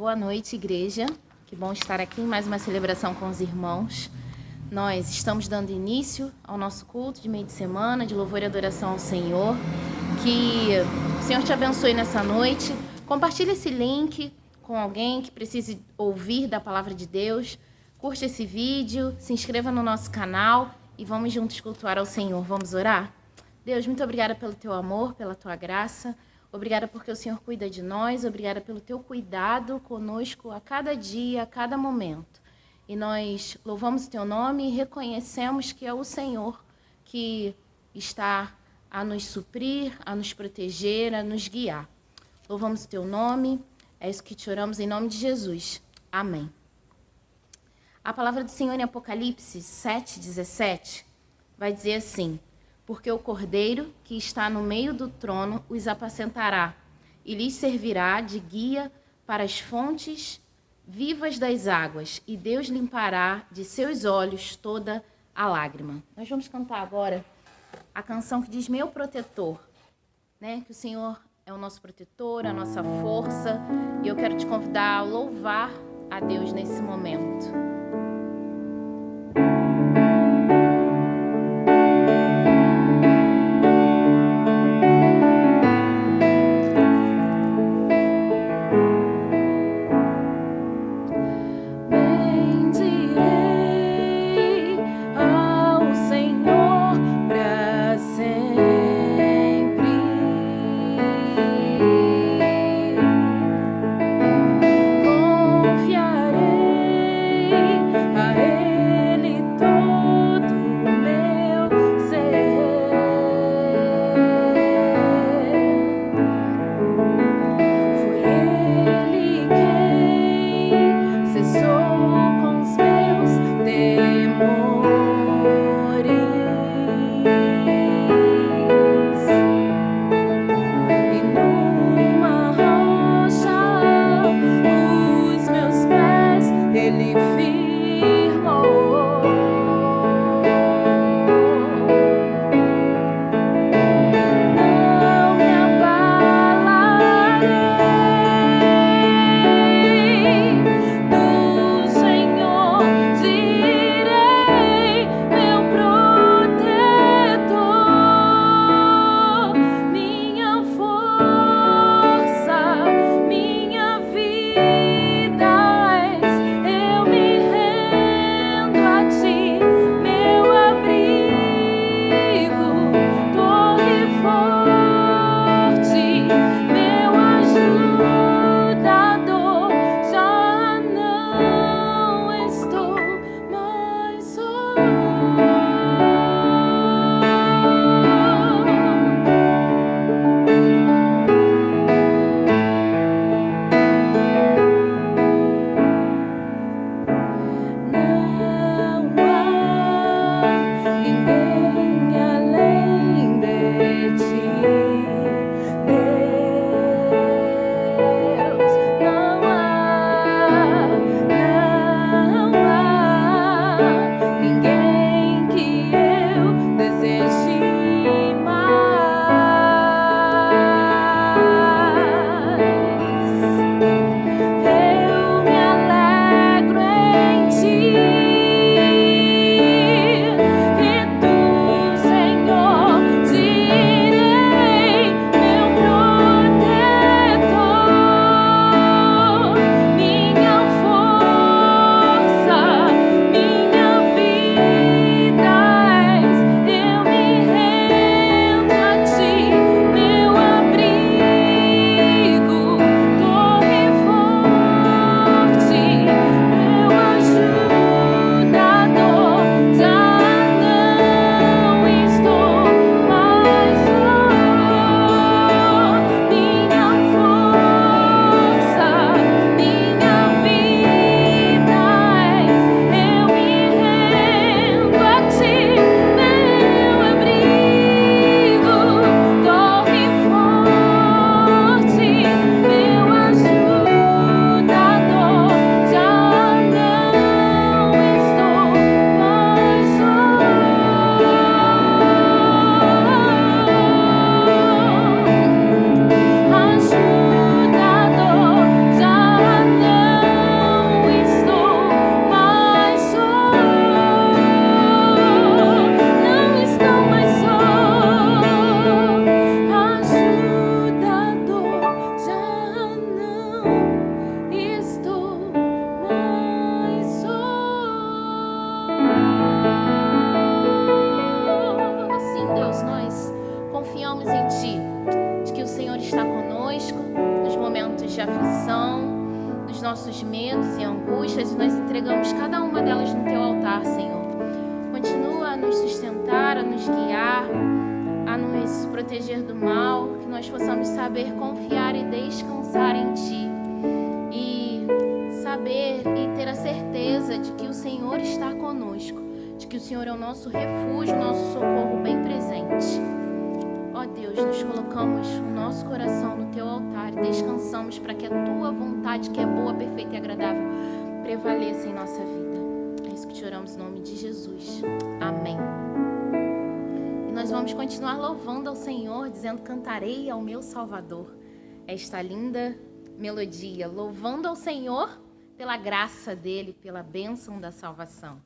Boa noite, igreja. Que bom estar aqui em mais uma celebração com os irmãos. Nós estamos dando início ao nosso culto de meio de semana, de louvor e adoração ao Senhor. Que o Senhor te abençoe nessa noite. Compartilhe esse link com alguém que precise ouvir da palavra de Deus. Curte esse vídeo, se inscreva no nosso canal e vamos juntos cultuar ao Senhor. Vamos orar? Deus, muito obrigada pelo teu amor, pela tua graça. Obrigada porque o Senhor cuida de nós. Obrigada pelo teu cuidado conosco a cada dia, a cada momento. E nós louvamos o teu nome e reconhecemos que é o Senhor que está a nos suprir, a nos proteger, a nos guiar. Louvamos o teu nome. É isso que te oramos em nome de Jesus. Amém. A palavra do Senhor em Apocalipse 7:17 vai dizer assim: porque o Cordeiro que está no meio do trono os apacentará e lhes servirá de guia para as fontes vivas das águas, e Deus limpará de seus olhos toda a lágrima. Nós vamos cantar agora a canção que diz Meu Protetor, né? Que o Senhor é o nosso protetor, a nossa força, e eu quero te convidar a louvar a Deus nesse momento. Confiarei nos guiar, a nos proteger do mal, que nós possamos saber confiar e descansar em Ti. E saber e ter a certeza de que o Senhor está conosco, de que o Senhor é o nosso refúgio, o nosso socorro bem presente. Ó Deus, nos colocamos o nosso coração no Teu altar e descansamos para que a Tua vontade, que é boa, perfeita e agradável, prevaleça em nossa vida. É isso que te oramos em nome de Jesus. Amém. E nós vamos continuar louvando ao Senhor, dizendo: cantarei ao meu Salvador. Esta linda melodia, louvando ao Senhor pela graça dele, pela bênção da salvação.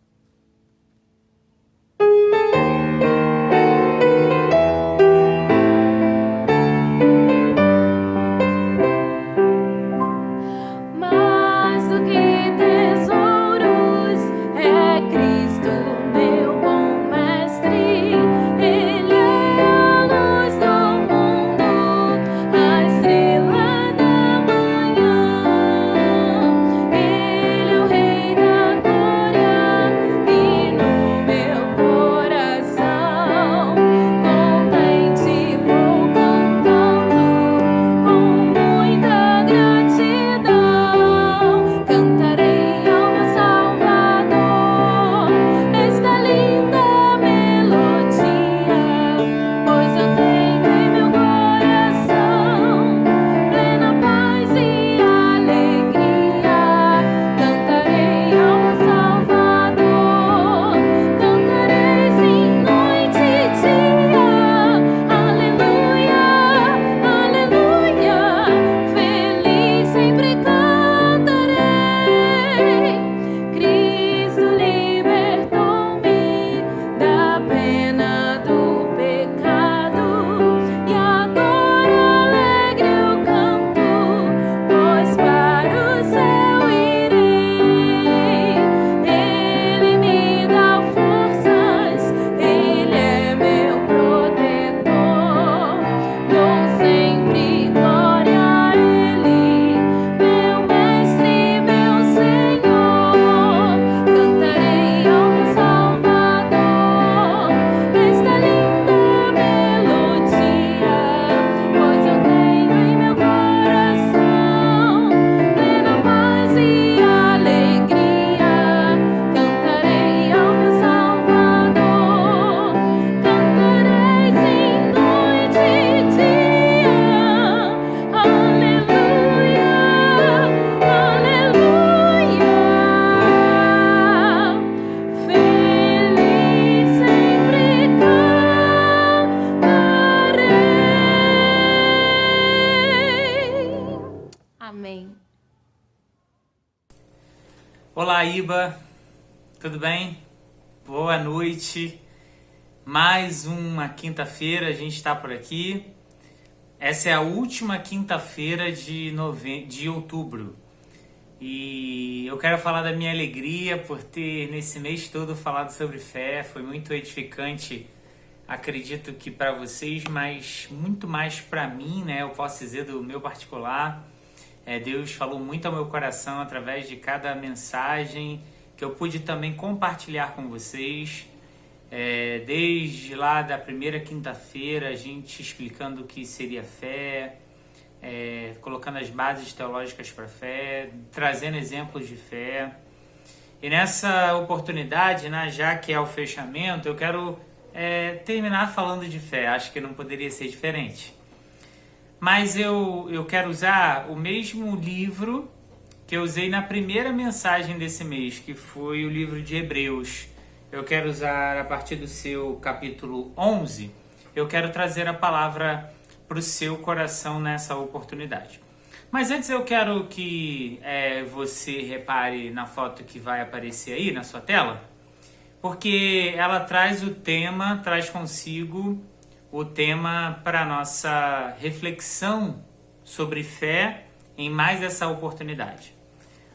Olá, Iba, tudo bem? Boa noite. Mais uma quinta-feira, a gente está por aqui. Essa é a última quinta-feira de outubro. E eu quero falar da minha alegria por ter, nesse mês todo, falado sobre fé. Foi muito edificante, acredito que para vocês, mas muito mais para mim, né? Eu posso dizer do meu particular. Deus falou muito ao meu coração através de cada mensagem que eu pude também compartilhar com vocês. Desde lá da primeira quinta-feira, a gente explicando o que seria fé, colocando as bases teológicas para a fé, trazendo exemplos de fé. E nessa oportunidade, né, já que é o fechamento, eu quero terminar falando de fé. Acho que não poderia ser diferente. Mas eu quero usar o mesmo livro que eu usei na primeira mensagem desse mês, que foi o livro de Hebreus. Eu quero usar a partir do seu capítulo 11, eu quero trazer a palavra para o seu coração nessa oportunidade. Mas antes eu quero que você repare na foto que vai aparecer aí na sua tela, porque ela traz consigo o tema para a nossa reflexão sobre fé em mais essa oportunidade.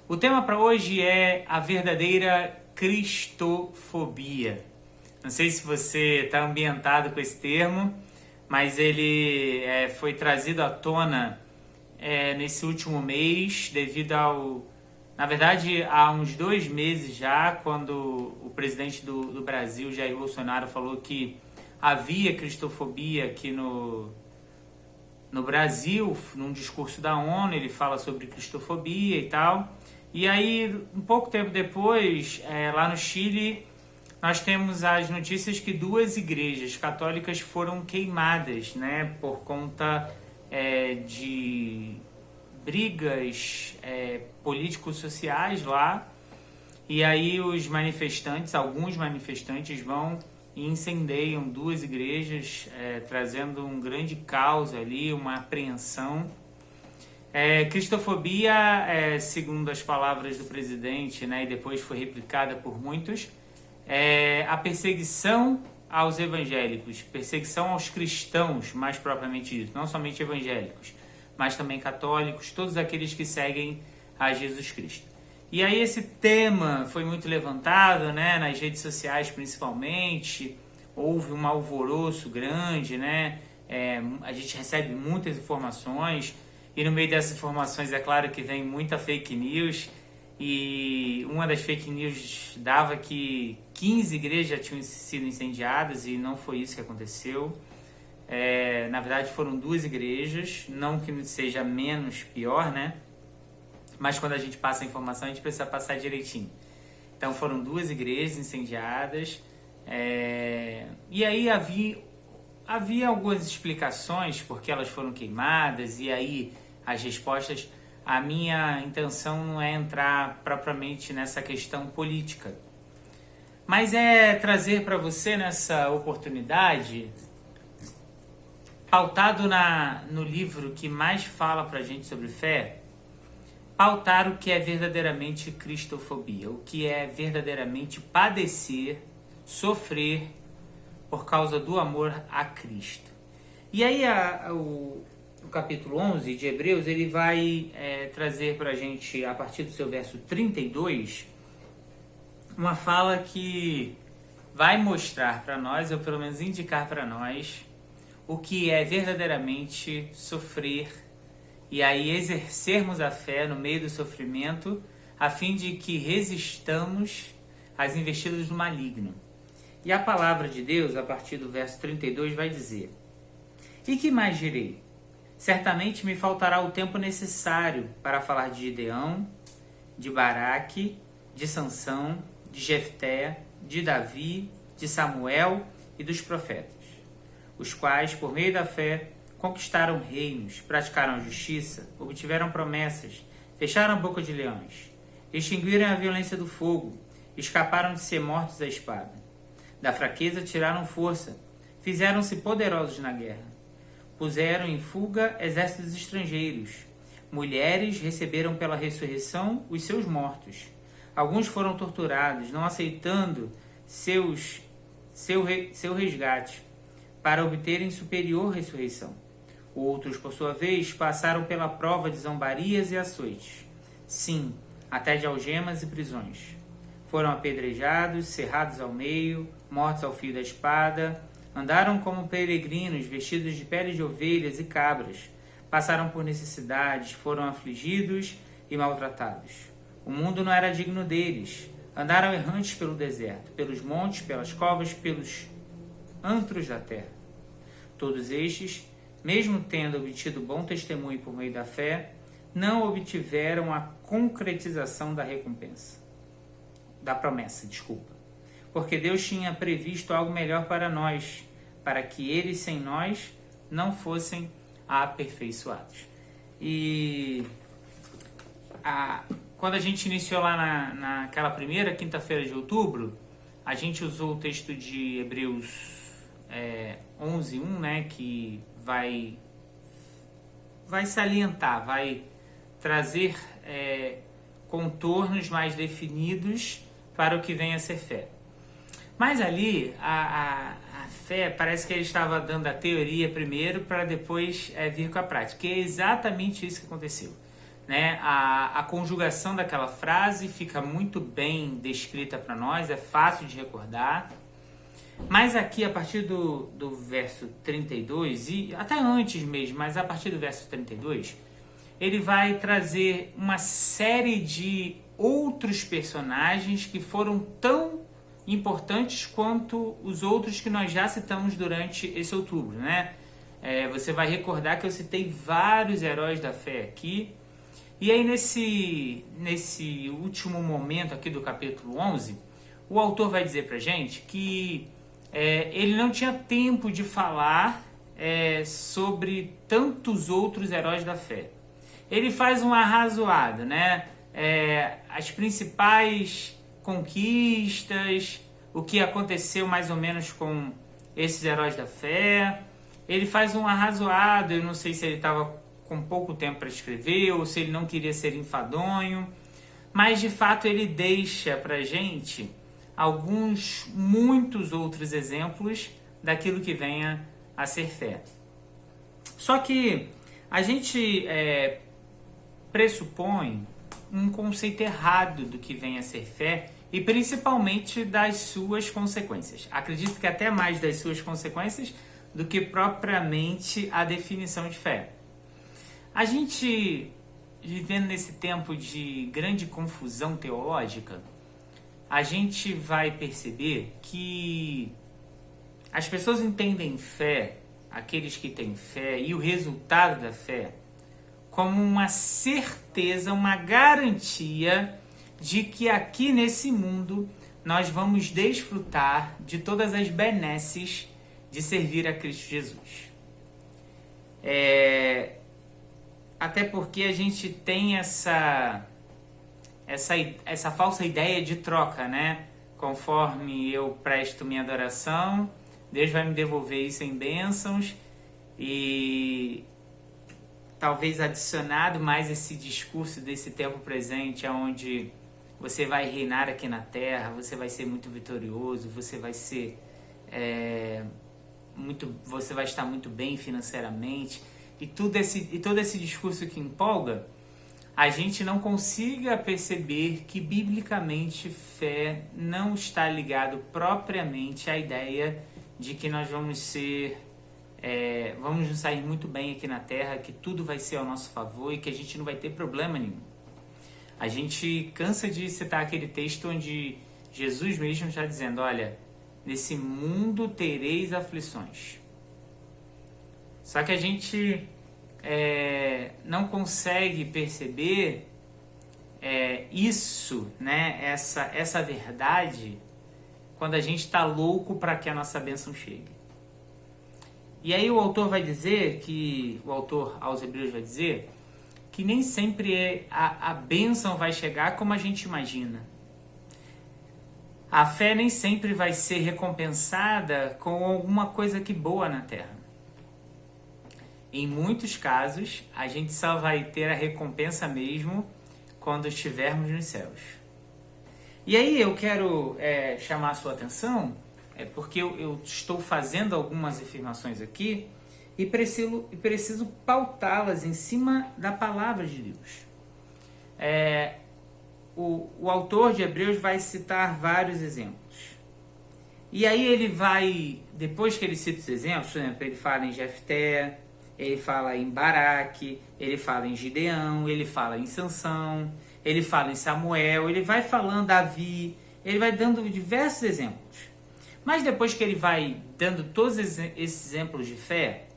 O tema para hoje é a verdadeira cristofobia. Não sei se você está ambientado com esse termo, mas ele foi trazido à tona nesse último mês, devido na verdade, há uns 2 meses já, quando o presidente do Brasil, Jair Bolsonaro, falou que havia cristofobia aqui no Brasil, num discurso da ONU, ele fala sobre cristofobia e tal. E aí, um pouco tempo depois, lá no Chile, nós temos as notícias que 2 igrejas católicas foram queimadas, né, por conta de brigas político-sociais lá. E aí os manifestantes, alguns manifestantes vão e incendeiam 2 igrejas, trazendo um grande caos ali, uma apreensão. Cristofobia, segundo as palavras do presidente, né, e depois foi replicada por muitos, a perseguição aos evangélicos, perseguição aos cristãos, mais propriamente dito, não somente evangélicos, mas também católicos, todos aqueles que seguem a Jesus Cristo. E aí esse tema foi muito levantado, né, nas redes sociais principalmente, houve um alvoroço grande, né, a gente recebe muitas informações, e no meio dessas informações é claro que vem muita fake news, e uma das fake news dava que 15 igrejas já tinham sido incendiadas, e não foi isso que aconteceu. Na verdade foram 2 igrejas, não que seja menos pior, né? Mas quando a gente passa a informação, a gente precisa passar direitinho. Então foram 2 igrejas incendiadas, e aí havia algumas explicações porque elas foram queimadas, e aí as respostas. A minha intenção não é entrar propriamente nessa questão política, mas é trazer para você nessa oportunidade, pautado no livro que mais fala para a gente sobre fé, pautar o que é verdadeiramente cristofobia, o que é verdadeiramente padecer, sofrer por causa do amor a Cristo. E aí o capítulo 11 de Hebreus, ele vai trazer para a gente, a partir do seu verso 32, uma fala que vai mostrar para nós, ou pelo menos indicar para nós, o que é verdadeiramente sofrer, e aí exercermos a fé no meio do sofrimento, a fim de que resistamos às investidas do maligno. E a palavra de Deus, a partir do verso 32, vai dizer: E que mais direi? Certamente me faltará o tempo necessário para falar de Gideão, de Baraque, de Sansão, de Jefté, de Davi, de Samuel e dos profetas, os quais, por meio da fé, conquistaram reinos, praticaram a justiça, obtiveram promessas, fecharam a boca de leões, extinguiram a violência do fogo, escaparam de ser mortos à espada. Da fraqueza tiraram força, fizeram-se poderosos na guerra. Puseram em fuga exércitos estrangeiros. Mulheres receberam pela ressurreição os seus mortos. Alguns foram torturados, não aceitando seu resgate, para obterem superior ressurreição. Outros, por sua vez, passaram pela prova de zombarias e açoites. Sim, até de algemas e prisões. Foram apedrejados, cerrados ao meio, mortos ao fio da espada. Andaram como peregrinos, vestidos de peles de ovelhas e cabras. Passaram por necessidades, foram afligidos e maltratados. O mundo não era digno deles. Andaram errantes pelo deserto, pelos montes, pelas covas, pelos antros da terra. Todos estes, mesmo tendo obtido bom testemunho por meio da fé, não obtiveram a concretização da promessa. Porque Deus tinha previsto algo melhor para nós, para que eles sem nós não fossem aperfeiçoados. E quando a gente iniciou lá naquela primeira quinta-feira de outubro, a gente usou o texto de Hebreus 11:1, né, que vai salientar, vai trazer contornos mais definidos para o que vem a ser fé. Mas ali, a fé, parece que ele estava dando a teoria primeiro para depois vir com a prática. E é exatamente isso que aconteceu. Né? A conjugação daquela frase fica muito bem descrita para nós, é fácil de recordar. Mas aqui, a partir do verso 32, e até antes mesmo, mas a partir do verso 32, ele vai trazer uma série de outros personagens que foram tão importantes quanto os outros que nós já citamos durante esse outubro, né? Você vai recordar que eu citei vários heróis da fé aqui. E aí nesse último momento aqui do capítulo 11, o autor vai dizer pra gente que ele não tinha tempo de falar sobre tantos outros heróis da fé. Ele faz uma arrazoada, né? As principais conquistas, o que aconteceu mais ou menos com esses heróis da fé. Ele faz um arrazoado, eu não sei se ele estava com pouco tempo para escrever ou se ele não queria ser enfadonho, mas de fato ele deixa para gente muitos outros exemplos daquilo que venha a ser fé. Só que a gente pressupõe um conceito errado do que vem a ser fé e principalmente das suas consequências. Acredito que até mais das suas consequências do que propriamente a definição de fé. A gente, vivendo nesse tempo de grande confusão teológica, a gente vai perceber que as pessoas entendem fé, aqueles que têm fé e o resultado da fé, como uma certeza, uma garantia de que aqui nesse mundo nós vamos desfrutar de todas as benesses de servir a Cristo Jesus. Até porque a gente tem essa falsa ideia de troca, né? Conforme eu presto minha adoração, Deus vai me devolver isso em bênçãos, e talvez adicionado mais esse discurso desse tempo presente, onde você vai reinar aqui na terra, você vai ser muito vitorioso, você vai ser você vai estar muito bem financeiramente, e todo esse discurso que empolga, a gente não consiga perceber que biblicamente fé não está ligado propriamente à ideia de que nós vamos nos sair muito bem aqui na terra, que tudo vai ser ao nosso favor e que a gente não vai ter problema nenhum. A gente cansa de citar aquele texto onde Jesus mesmo está dizendo, olha, nesse mundo tereis aflições. Só que a gente não consegue perceber isso, né? Essa verdade, quando a gente está louco para que a nossa bênção chegue. E aí o autor aos Hebreus vai dizer que nem sempre a bênção vai chegar como a gente imagina. A fé nem sempre vai ser recompensada com alguma coisa que boa na terra. Em muitos casos, a gente só vai ter a recompensa mesmo quando estivermos nos céus. E aí eu quero chamar a sua atenção, porque eu estou fazendo algumas afirmações aqui e preciso pautá-las em cima da palavra de Deus. O autor de Hebreus vai citar vários exemplos. E aí ele vai, depois que ele cita os exemplos, por exemplo, ele fala em Jefté, ele fala em Baraque, ele fala em Gideão, ele fala em Sansão, ele fala em Samuel, ele vai falando Davi, ele vai dando diversos exemplos. Mas depois que ele vai dando todos esses exemplos de fé,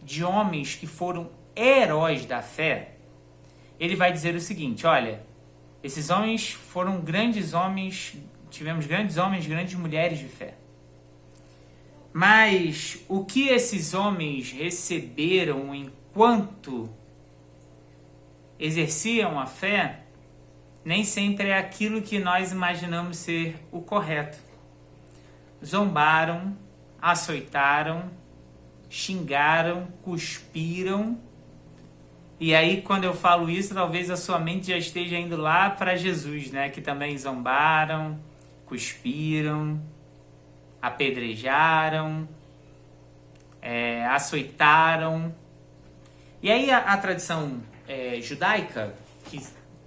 de homens que foram heróis da fé, ele vai dizer o seguinte, olha, esses homens foram grandes homens, tivemos grandes homens, grandes mulheres de fé. Mas o que esses homens receberam enquanto exerciam a fé, nem sempre é aquilo que nós imaginamos ser o correto. Zombaram, açoitaram, xingaram, cuspiram. E aí, quando eu falo isso, talvez a sua mente já esteja indo lá para Jesus, né? Que também zombaram, cuspiram, apedrejaram, açoitaram. E aí a tradição judaica, que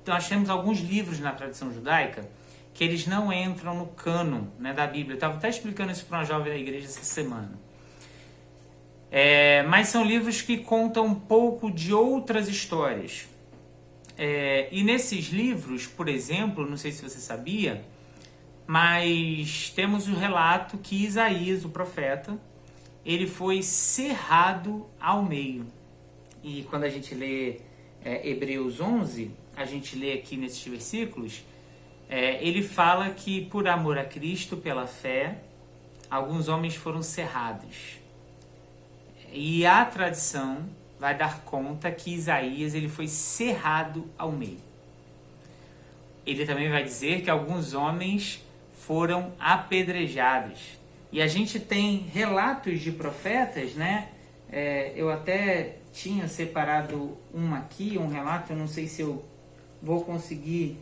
nós temos alguns livros na tradição judaica, que eles não entram no cânon, né, da Bíblia. Eu estava até explicando isso para uma jovem da igreja essa semana. Mas são livros que contam um pouco de outras histórias. E nesses livros, por exemplo, não sei se você sabia, Mas temos o relato que Isaías, o profeta, ele foi cerrado ao meio. E quando a gente lê Hebreus 11, a gente lê aqui nesses versículos, ele fala que por amor a Cristo, pela fé, alguns homens foram cerrados. E a tradição vai dar conta que Isaías ele foi cerrado ao meio. Ele também vai dizer que alguns homens foram apedrejados. E a gente tem relatos de profetas, né? Eu até tinha separado um relato, eu não sei se eu vou conseguir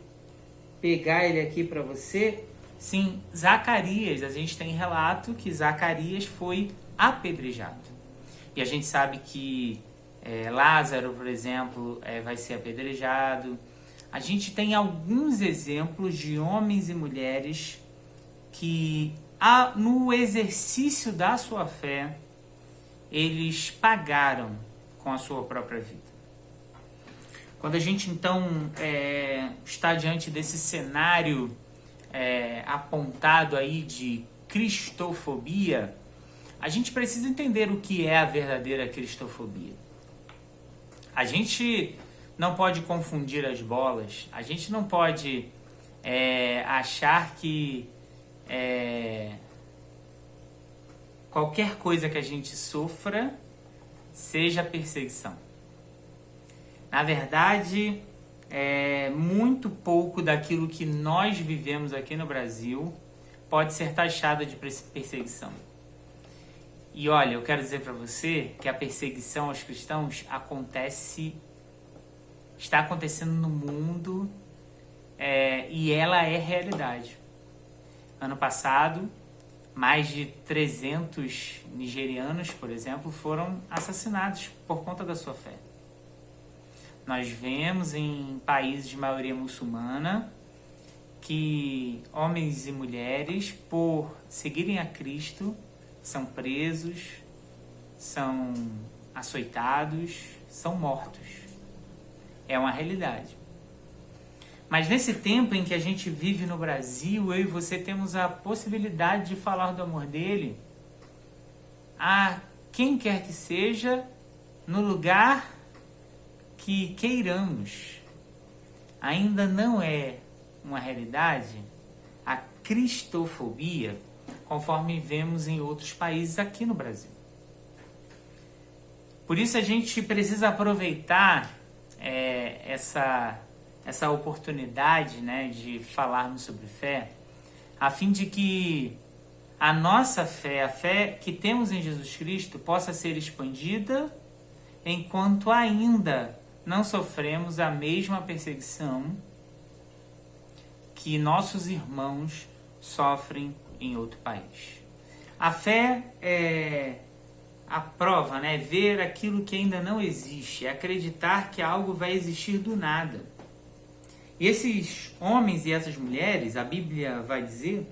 pegar ele aqui para você. Sim, Zacarias, a gente tem relato que Zacarias foi apedrejado. E a gente sabe que Lázaro, por exemplo, vai ser apedrejado. A gente tem alguns exemplos de homens e mulheres que, no exercício da sua fé, eles pagaram com a sua própria vida. Quando a gente, então, está diante desse cenário apontado aí de cristofobia, a gente precisa entender o que é a verdadeira cristofobia. A gente não pode confundir as bolas, a gente não pode achar que qualquer coisa que a gente sofra seja perseguição. Na verdade, muito pouco daquilo que nós vivemos aqui no Brasil pode ser taxado de perseguição. E olha, eu quero dizer para você que a perseguição aos cristãos está acontecendo no mundo e ela é realidade. Ano passado, mais de 300 nigerianos, por exemplo, foram assassinados por conta da sua fé. Nós vemos em países de maioria muçulmana que homens e mulheres, por seguirem a Cristo, são presos, são açoitados, são mortos. É uma realidade. Mas nesse tempo em que a gente vive no Brasil, eu e você temos a possibilidade de falar do amor dele a quem quer que seja, no lugar que queiramos. Ainda não é uma realidade a cristofobia, conforme vemos em outros países aqui no Brasil. Por isso a gente precisa aproveitar essa oportunidade, né, de falarmos sobre fé, a fim de que a nossa fé, a fé que temos em Jesus Cristo, possa ser expandida enquanto ainda não sofremos a mesma perseguição que nossos irmãos sofrem em outro país. A fé é a prova, né? Ver aquilo que ainda não existe, é acreditar que algo vai existir do nada. E esses homens e essas mulheres, a Bíblia vai dizer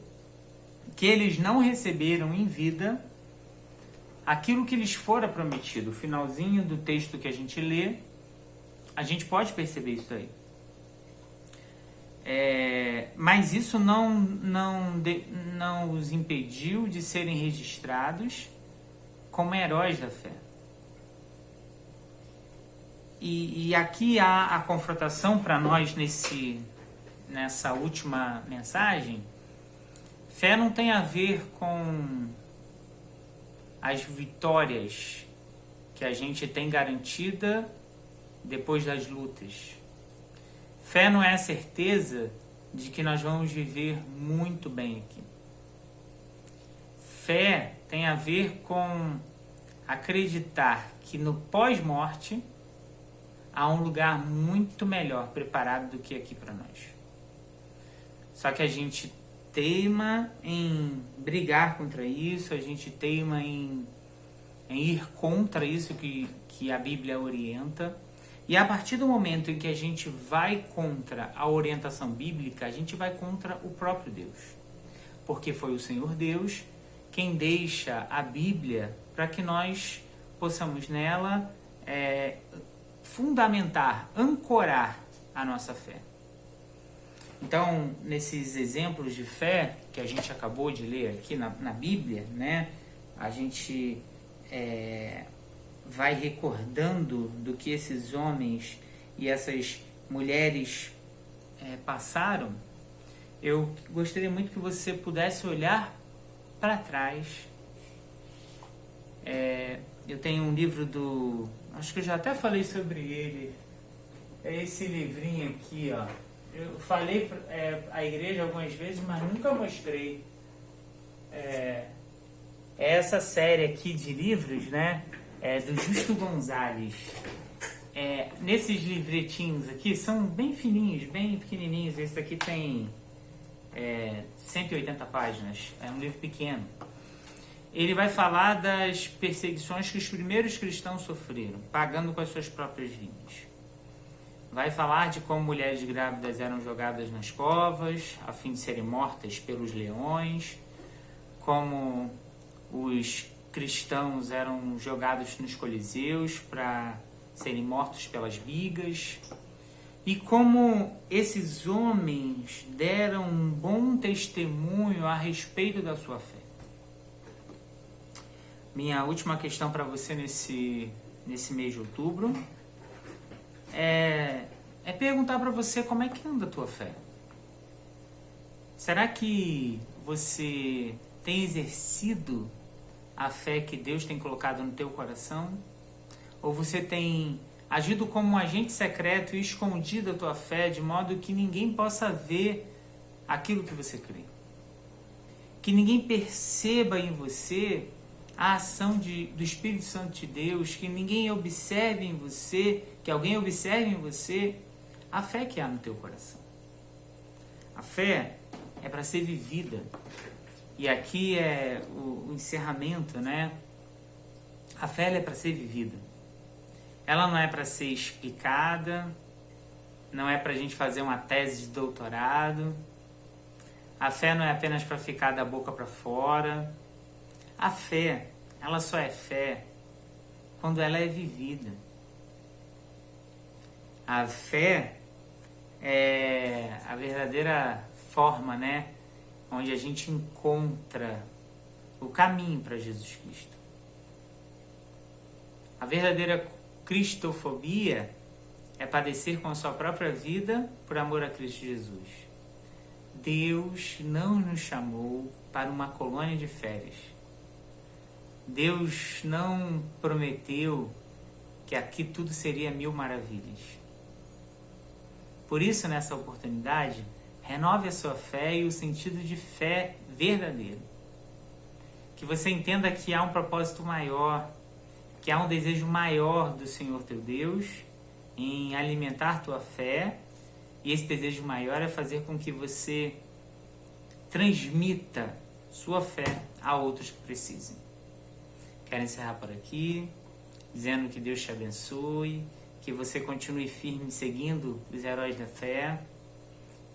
que eles não receberam em vida aquilo que lhes fora prometido. O finalzinho do texto que a gente lê, a gente pode perceber isso aí. Mas isso não os impediu de serem registrados como heróis da fé. E aqui há a confrontação para nós nessa última mensagem. Fé não tem a ver com as vitórias que a gente tem garantida depois das lutas. Fé não é a certeza de que nós vamos viver muito bem aqui. Fé tem a ver com acreditar que no pós-morte há um lugar muito melhor preparado do que aqui para nós. Só que a gente teima em brigar contra isso, a gente teima em ir contra isso que a Bíblia orienta. E a partir do momento em que a gente vai contra a orientação bíblica, a gente vai contra o próprio Deus. Porque foi o Senhor Deus quem deixa a Bíblia para que nós possamos nela fundamentar, ancorar a nossa fé. Então, nesses exemplos de fé que a gente acabou de ler aqui na Bíblia, né, a gente vai recordando do que esses homens e essas mulheres passaram. Eu gostaria muito que você pudesse olhar para trás. Eu tenho um livro acho que eu já até falei sobre ele. É esse livrinho aqui, ó. Eu falei à igreja algumas vezes, mas nunca mostrei. É essa série aqui de livros, né? Do Justo Gonzalez. Nesses livretinhos aqui, são bem fininhos, bem pequenininhos. Esse daqui tem 180 páginas. É um livro pequeno. Ele vai falar das perseguições que os primeiros cristãos sofreram, pagando com as suas próprias vidas. Vai falar de como mulheres grávidas eram jogadas nas covas, a fim de serem mortas pelos leões, como os cristãos eram jogados nos coliseus para serem mortos pelas bigas, e como esses homens deram um bom testemunho a respeito da sua fé. Minha última questão para você nesse mês de outubro é perguntar para você como é que anda a tua fé. Será que você tem exercido a fé que Deus tem colocado no teu coração? Ou você tem agido como um agente secreto e escondido a tua fé de modo que ninguém possa ver aquilo que você crê? Que ninguém perceba em você a ação do Espírito Santo de Deus, que ninguém observe em você, que alguém observe em você a fé que há no teu coração. A fé é para ser vivida. E aqui é o encerramento, né? A fé é para ser vivida. Ela não é para ser explicada, não é para a gente fazer uma tese de doutorado. A fé não é apenas para ficar da boca para fora. A fé, ela só é fé quando ela é vivida. A fé é a verdadeira forma, né, onde a gente encontra o caminho para Jesus Cristo. A verdadeira cristofobia é padecer com a sua própria vida por amor a Cristo Jesus. Deus não nos chamou para uma colônia de férias. Deus não prometeu que aqui tudo seria mil maravilhas. Por isso, nessa oportunidade, renove a sua fé e o sentido de fé verdadeiro. Que você entenda que há um propósito maior, que há um desejo maior do Senhor teu Deus em alimentar tua fé, e esse desejo maior é fazer com que você transmita sua fé a outros que precisem. Quero encerrar por aqui, dizendo que Deus te abençoe, que você continue firme seguindo os heróis da fé,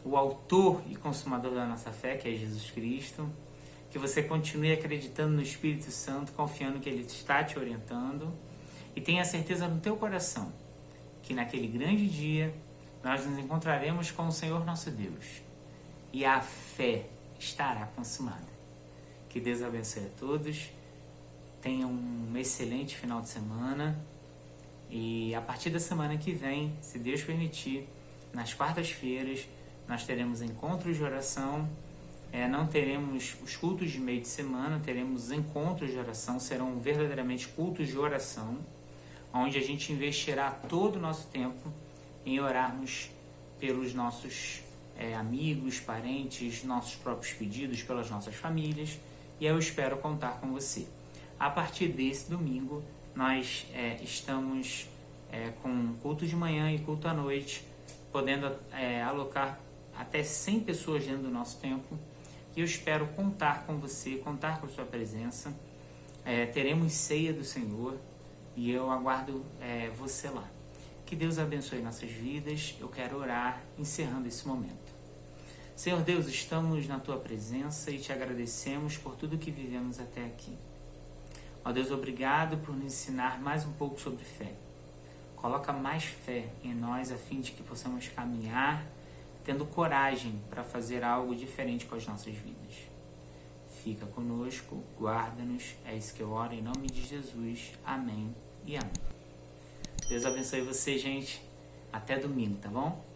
o autor e consumador da nossa fé, que é Jesus Cristo, que você continue acreditando no Espírito Santo, confiando que Ele está te orientando, e tenha certeza no teu coração que naquele grande dia nós nos encontraremos com o Senhor nosso Deus e a fé estará consumada. Que Deus abençoe a todos, tenham um excelente final de semana, e a partir da semana que vem, se Deus permitir, nas quartas-feiras nós teremos encontros de oração. Não teremos os cultos de meio de semana, teremos encontros de oração, serão verdadeiramente cultos de oração, onde a gente investirá todo o nosso tempo em orarmos pelos nossos amigos, parentes, nossos próprios pedidos, pelas nossas famílias, e eu espero contar com você. A partir desse domingo, nós estamos com culto de manhã e culto à noite, podendo alocar até 100 pessoas dentro do nosso tempo. E eu espero contar com você, contar com a sua presença. Teremos ceia do Senhor e eu aguardo você lá. Que Deus abençoe nossas vidas. Eu quero orar, encerrando esse momento. Senhor Deus, estamos na Tua presença e te agradecemos por tudo que vivemos até aqui. Ó Deus, obrigado por nos ensinar mais um pouco sobre fé. Coloca mais fé em nós a fim de que possamos caminhar tendo coragem para fazer algo diferente com as nossas vidas. Fica conosco, guarda-nos, é isso que eu oro em nome de Jesus. Amém e amém. Deus abençoe você, gente. Até domingo, tá bom?